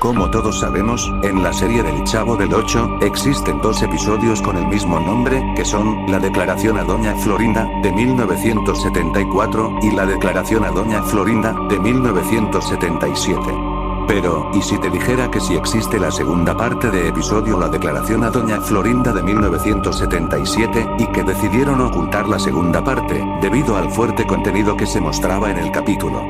Como todos sabemos, en la serie del Chavo del Ocho, existen dos episodios con el mismo nombre, que son, la declaración a Doña Florinda, de 1974, y la declaración a Doña Florinda, de 1977. Pero, ¿y si te dijera que sí existe la segunda parte de episodio La declaración a Doña Florinda de 1977, y que decidieron ocultar la segunda parte, debido al fuerte contenido que se mostraba en el capítulo?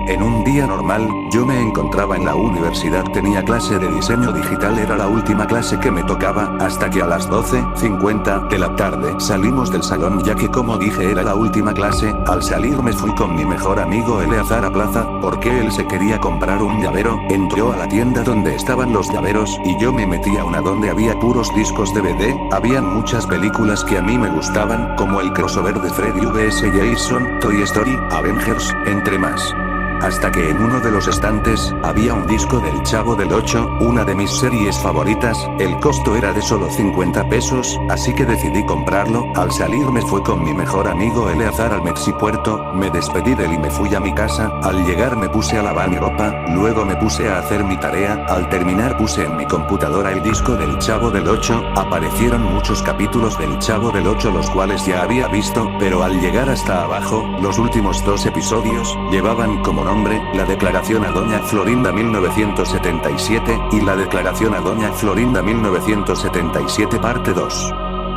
En un día normal, yo me encontraba en la universidad, tenía clase de diseño digital, era la última clase que me tocaba, hasta que a las 12:50 de la tarde salimos del salón, ya que como dije era la última clase. Al salir me fui con mi mejor amigo Eleazar a plaza, porque él se quería comprar un llavero. Entró a la tienda donde estaban los llaveros, y yo me metí a una donde había puros discos DVD, habían muchas películas que a mí me gustaban, como el crossover de Freddy vs Jason, Toy Story, Avengers, entre más. Hasta que en uno de los estantes, había un disco del Chavo del Ocho, una de mis series favoritas. El costo era de solo 50 pesos, así que decidí comprarlo. Al salir me fui con mi mejor amigo Eleazar al Mexipuerto, me despedí de él y me fui a mi casa. Al llegar me puse a lavar mi ropa, luego me puse a hacer mi tarea. Al terminar puse en mi computadora el disco del Chavo del Ocho. Aparecieron muchos capítulos del Chavo del Ocho los cuales ya había visto, pero al llegar hasta abajo, los últimos dos episodios, llevaban como nombre, la declaración a Doña Florinda 1977, y la declaración a Doña Florinda 1977 parte 2.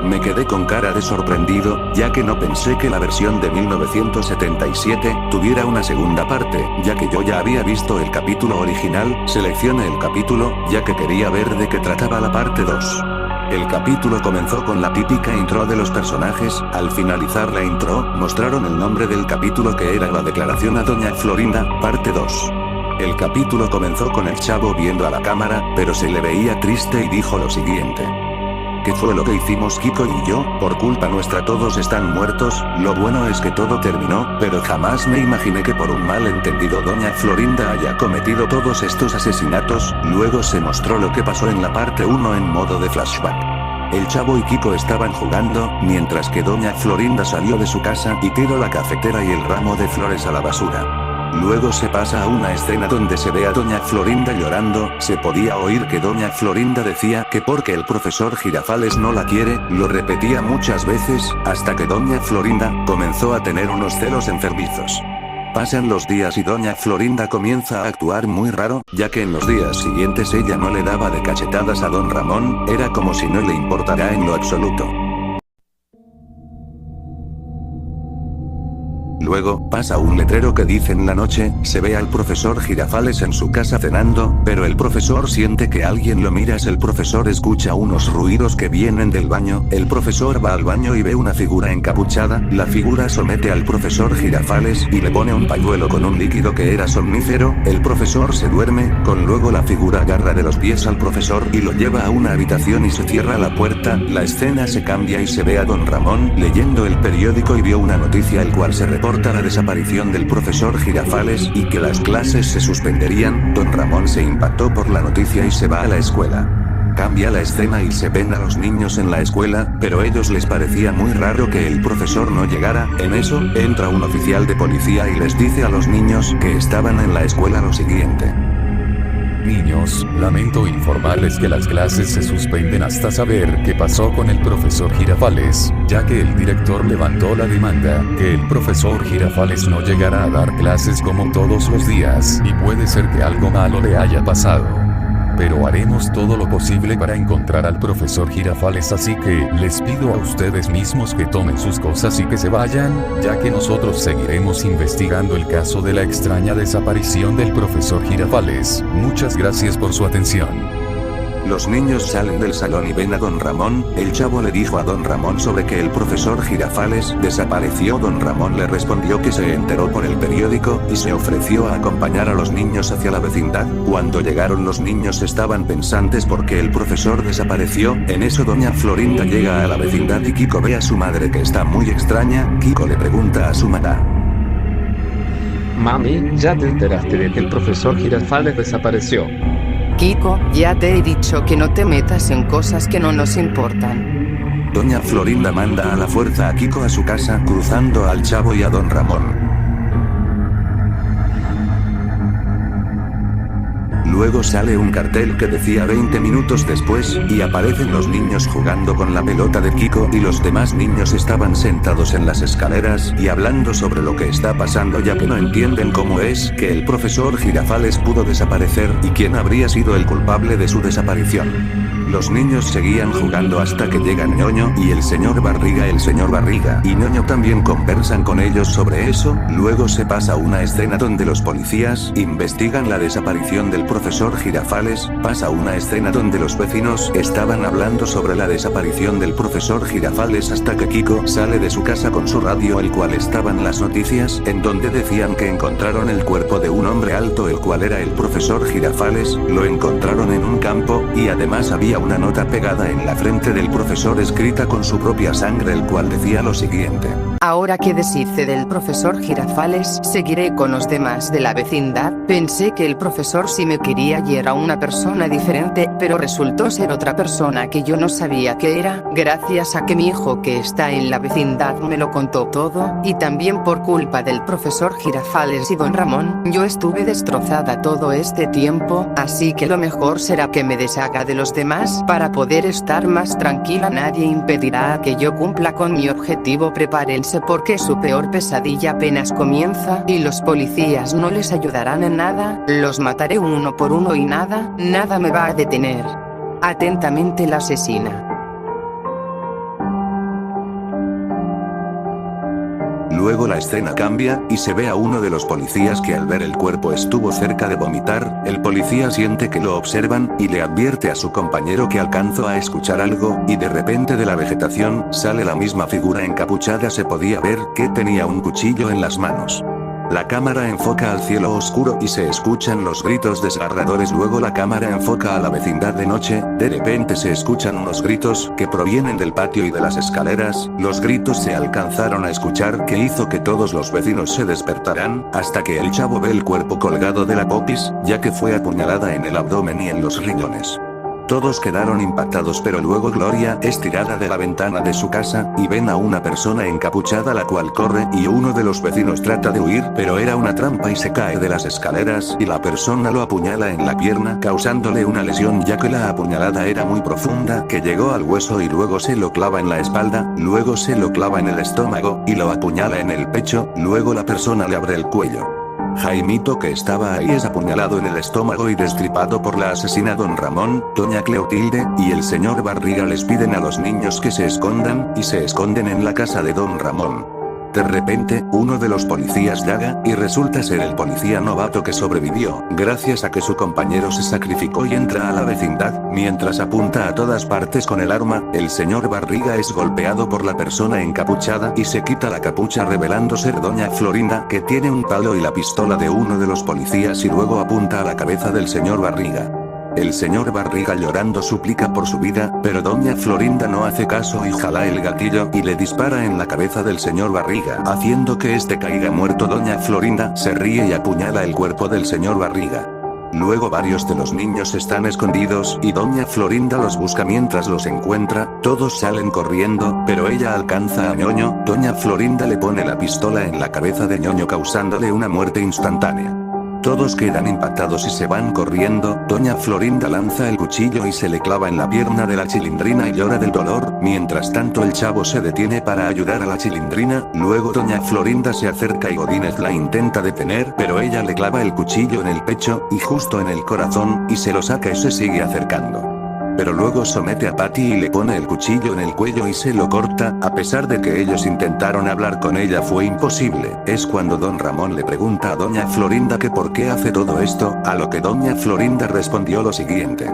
Me quedé con cara de sorprendido, ya que no pensé que la versión de 1977 tuviera una segunda parte, ya que yo ya había visto el capítulo original. Seleccioné el capítulo, ya que quería ver de qué trataba la parte 2. El capítulo comenzó con la típica intro de los personajes. Al finalizar la intro, mostraron el nombre del capítulo, que era la declaración a Doña Florinda, parte 2. El capítulo comenzó con el Chavo viendo a la cámara, pero se le veía triste y dijo lo siguiente: ¿qué fue lo que hicimos Kiko y yo? Por culpa nuestra todos están muertos. Lo bueno es que todo terminó, pero jamás me imaginé que por un malentendido Doña Florinda haya cometido todos estos asesinatos. Luego se mostró lo que pasó en la parte 1 en modo de flashback. El Chavo y Kiko estaban jugando, mientras que Doña Florinda salió de su casa y tiró la cafetera y el ramo de flores a la basura. Luego se pasa a una escena donde se ve a Doña Florinda llorando. Se podía oír que Doña Florinda decía que porque el profesor Girafales no la quiere, lo repetía muchas veces, hasta que Doña Florinda comenzó a tener unos celos enfermizos. Pasan los días y Doña Florinda comienza a actuar muy raro, ya que en los días siguientes ella no le daba de cachetadas a Don Ramón, era como si no le importara en lo absoluto. Luego, pasa un letrero que dice: en la noche, se ve al profesor Girafales en su casa cenando, pero el profesor siente que alguien lo mira. El profesor escucha unos ruidos que vienen del baño, el profesor va al baño y ve una figura encapuchada. La figura somete al profesor Girafales y le pone un pañuelo con un líquido que era somnífero. El profesor se duerme, luego la figura agarra de los pies al profesor y lo lleva a una habitación y se cierra la puerta. La escena se cambia y se ve a Don Ramón leyendo el periódico y vio una noticia el cual se reporta la desaparición del profesor Girafales y que las clases se suspenderían. Don Ramón se impactó por la noticia y se va a la escuela. Cambia la escena y se ven a los niños en la escuela, pero a ellos les parecía muy raro que el profesor no llegara. En eso, entra un oficial de policía y les dice a los niños que estaban en la escuela lo siguiente: niños, lamento informarles que las clases se suspenden hasta saber qué pasó con el profesor Girafales, ya que el director levantó la demanda, que el profesor Girafales no llegará a dar clases como todos los días, y puede ser que algo malo le haya pasado. Pero haremos todo lo posible para encontrar al profesor Girafales, así que les pido a ustedes mismos que tomen sus cosas y que se vayan, ya que nosotros seguiremos investigando el caso de la extraña desaparición del profesor Girafales. Muchas gracias por su atención. Los niños salen del salón y ven a Don Ramón. El Chavo le dijo a Don Ramón sobre que el profesor Girafales desapareció. Don Ramón le respondió que se enteró por el periódico y se ofreció a acompañar a los niños hacia la vecindad. Cuando llegaron, los niños estaban pensantes porque el profesor desapareció. En eso Doña Florinda llega a la vecindad y Kiko ve a su madre que está muy extraña. Kiko le pregunta a su mamá: mami, ¿ya te enteraste de que el profesor Girafales desapareció? Kiko, ya te he dicho que no te metas en cosas que no nos importan. Doña Florinda manda a la fuerza a Kiko a su casa, cruzando al Chavo y a Don Ramón. Luego sale un cartel que decía 20 minutos después, y aparecen los niños jugando con la pelota de Kiko y los demás niños estaban sentados en las escaleras y hablando sobre lo que está pasando, ya que no entienden cómo es que el profesor Girafales pudo desaparecer y quién habría sido el culpable de su desaparición. Los niños seguían jugando hasta que llegan Ñoño y el señor Barriga. El señor Barriga y Ñoño también conversan con ellos sobre eso. Luego se pasa una escena donde los policías investigan la desaparición del profesor Girafales. Pasa una escena donde los vecinos estaban hablando sobre la desaparición del profesor Girafales hasta que Kiko sale de su casa con su radio, el cual estaban las noticias, en donde decían que encontraron el cuerpo de un hombre alto, el cual era el profesor Girafales. Lo encontraron en un campo, y además había una nota pegada en la frente del profesor escrita con su propia sangre, el cual decía lo siguiente: Ahora que deshice del profesor Girafales, seguiré con los demás de la vecindad. Pensé que el profesor sí me quería y era una persona diferente, pero resultó ser otra persona que yo no sabía que era, gracias a que mi hijo que está en la vecindad me lo contó todo, y también por culpa del profesor Girafales y Don Ramón, yo estuve destrozada todo este tiempo, así que lo mejor será que me deshaga de los demás para poder estar más tranquila. Nadie impedirá que yo cumpla con mi objetivo. Prepárense porque su peor pesadilla apenas comienza, y los policías no les ayudarán en nada, los mataré uno por uno y nada me va a detener. Atentamente, la asesina. Luego la escena cambia, y se ve a uno de los policías que al ver el cuerpo estuvo cerca de vomitar. El policía siente que lo observan, y le advierte a su compañero que alcanzó a escuchar algo, y de repente de la vegetación, sale la misma figura encapuchada. Se podía ver que tenía un cuchillo en las manos. La cámara enfoca al cielo oscuro y se escuchan los gritos desgarradores. Luego la cámara enfoca a la vecindad de noche. De repente se escuchan unos gritos que provienen del patio y de las escaleras. Los gritos se alcanzaron a escuchar, que hizo que todos los vecinos se despertaran, hasta que el Chavo ve el cuerpo colgado de la popis, ya que fue apuñalada en el abdomen y en los riñones. Todos quedaron impactados, pero luego Gloria es tirada de la ventana de su casa, y ven a una persona encapuchada la cual corre, y uno de los vecinos trata de huir, pero era una trampa y se cae de las escaleras, y la persona lo apuñala en la pierna, causándole una lesión, ya que la apuñalada era muy profunda, que llegó al hueso, y luego se lo clava en la espalda, luego se lo clava en el estómago, y lo apuñala en el pecho. Luego la persona le abre el cuello. Jaimito, que estaba ahí, es apuñalado en el estómago y destripado por la asesina. Don Ramón, Doña Cleotilde y el señor Barriga les piden a los niños que se escondan, y se esconden en la casa de Don Ramón. De repente, uno de los policías llega, y resulta ser el policía novato que sobrevivió, gracias a que su compañero se sacrificó, y entra a la vecindad. Mientras apunta a todas partes con el arma, el señor Barriga es golpeado por la persona encapuchada, y se quita la capucha revelando ser Doña Florinda, que tiene un palo y la pistola de uno de los policías, y luego apunta a la cabeza del señor Barriga. El señor Barriga llorando suplica por su vida, pero Doña Florinda no hace caso y jala el gatillo y le dispara en la cabeza del señor Barriga, haciendo que este caiga muerto. Doña Florinda se ríe y apuñala el cuerpo del señor Barriga. Luego varios de los niños están escondidos, y Doña Florinda los busca. Mientras los encuentra, todos salen corriendo, pero ella alcanza a Ñoño. Doña Florinda le pone la pistola en la cabeza de Ñoño, causándole una muerte instantánea. Todos quedan impactados y se van corriendo. Doña Florinda lanza el cuchillo y se le clava en la pierna de la Chilindrina y llora del dolor. Mientras tanto el Chavo se detiene para ayudar a la Chilindrina. Luego Doña Florinda se acerca y Godínez la intenta detener, pero ella le clava el cuchillo en el pecho, y justo en el corazón, y se lo saca y se sigue acercando. Pero luego somete a Patty y le pone el cuchillo en el cuello y se lo corta. A pesar de que ellos intentaron hablar con ella, fue imposible. Es cuando Don Ramón le pregunta a Doña Florinda que por qué hace todo esto, a lo que Doña Florinda respondió lo siguiente: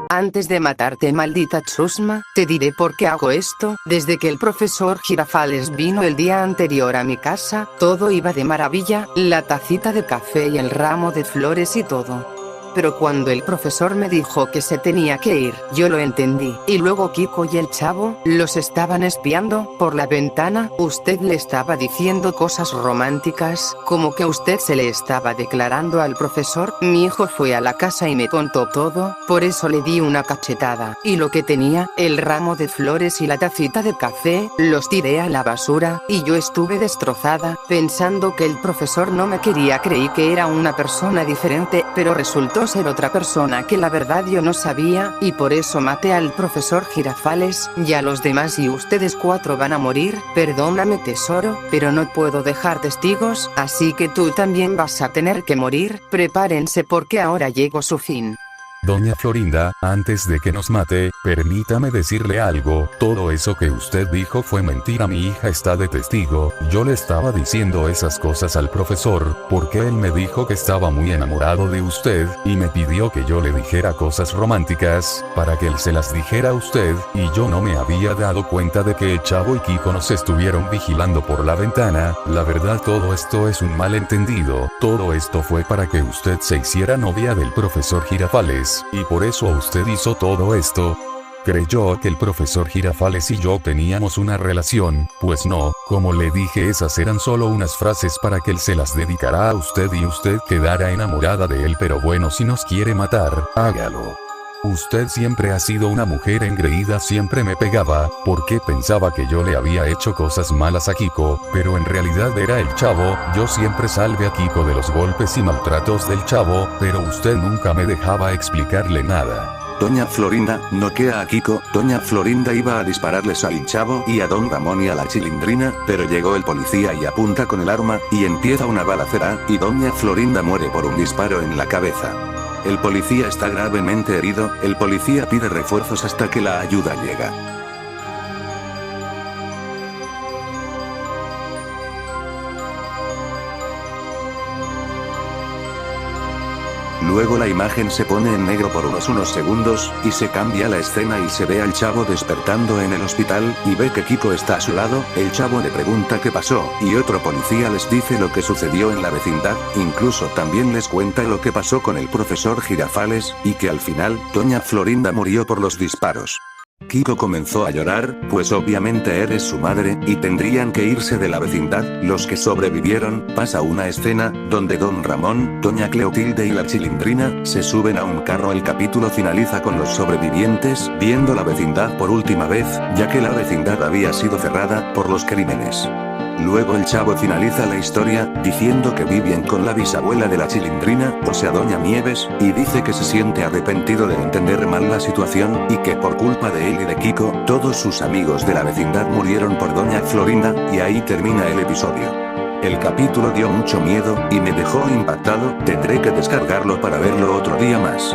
Antes de matarte, maldita chusma, te diré por qué hago esto. Desde que el profesor Girafales vino el día anterior a mi casa, todo iba de maravilla, la tacita de café y el ramo de flores y todo. pero cuando el profesor me dijo que se tenía que ir, yo lo entendí. Y luego Kiko y el chavo, los estaban espiando por la ventana. Usted le estaba diciendo cosas románticas, como que usted se le estaba declarando al profesor. Mi hijo fue a la casa y me contó todo, por eso le di una cachetada. Y lo que tenía, el ramo de flores y la tacita de café, los tiré a la basura, y yo estuve destrozada, pensando que el profesor no me quería. Creí que era una persona diferente, pero resultó ser otra persona que la verdad yo no sabía, y por eso maté al profesor Girafales, y a los demás, y ustedes 4 van a morir. Perdóname tesoro, pero no puedo dejar testigos, así que tú también vas a tener que morir. Prepárense porque ahora llegó su fin. Doña Florinda, antes de que nos mate, permítame decirle algo, todo eso que usted dijo fue mentira, mi hija está de testigo, yo le estaba diciendo esas cosas al profesor, porque él me dijo que estaba muy enamorado de usted, y me pidió que yo le dijera cosas románticas, para que él se las dijera a usted, y yo no me había dado cuenta de que el chavo y Kiko nos estuvieron vigilando por la ventana. La verdad, todo esto es un malentendido, todo esto fue para que usted se hiciera novia del profesor Girafales. Y por eso usted hizo todo esto. Creyó que el profesor Girafales y yo teníamos una relación, pues no, como le dije, esas eran solo unas frases para que él se las dedicara a usted y usted quedara enamorada de él. Pero bueno, si nos quiere matar, hágalo. Usted siempre ha sido una mujer engreída, siempre me pegaba, porque pensaba que yo le había hecho cosas malas a Kiko, pero en realidad era el chavo. Yo siempre salvé a Kiko de los golpes y maltratos del chavo, pero usted nunca me dejaba explicarle nada. Doña Florinda noquea a Kiko. Doña Florinda iba a dispararles al chavo y a don Ramón y a la Chilindrina, pero llegó el policía y apunta con el arma, y empieza una balacera, y Doña Florinda muere por un disparo en la cabeza. El policía está gravemente herido, el policía pide refuerzos hasta que la ayuda llega. Luego la imagen se pone en negro por unos segundos, y se cambia la escena y se ve al chavo despertando en el hospital, y ve que Kiko está a su lado. El chavo le pregunta qué pasó, y otro policía les dice lo que sucedió en la vecindad, incluso también les cuenta lo que pasó con el profesor Girafales, y que al final, Doña Florinda murió por los disparos. Kiko comenzó a llorar, pues obviamente eres su madre, y tendrían que irse de la vecindad. Los que sobrevivieron, pasa una escena, donde don Ramón, doña Cleotilde y la Chilindrina, se suben a un carro. El capítulo finaliza con los sobrevivientes, viendo la vecindad por última vez, ya que la vecindad había sido cerrada, por los crímenes. Luego el chavo finaliza la historia, diciendo que viven con la bisabuela de la Chilindrina, o sea doña Nieves, y dice que se siente arrepentido de entender mal la situación, y que por culpa de él y de Kiko, todos sus amigos de la vecindad murieron por doña Florinda, y ahí termina el episodio. El capítulo dio mucho miedo, y me dejó impactado. Tendré que descargarlo para verlo otro día más.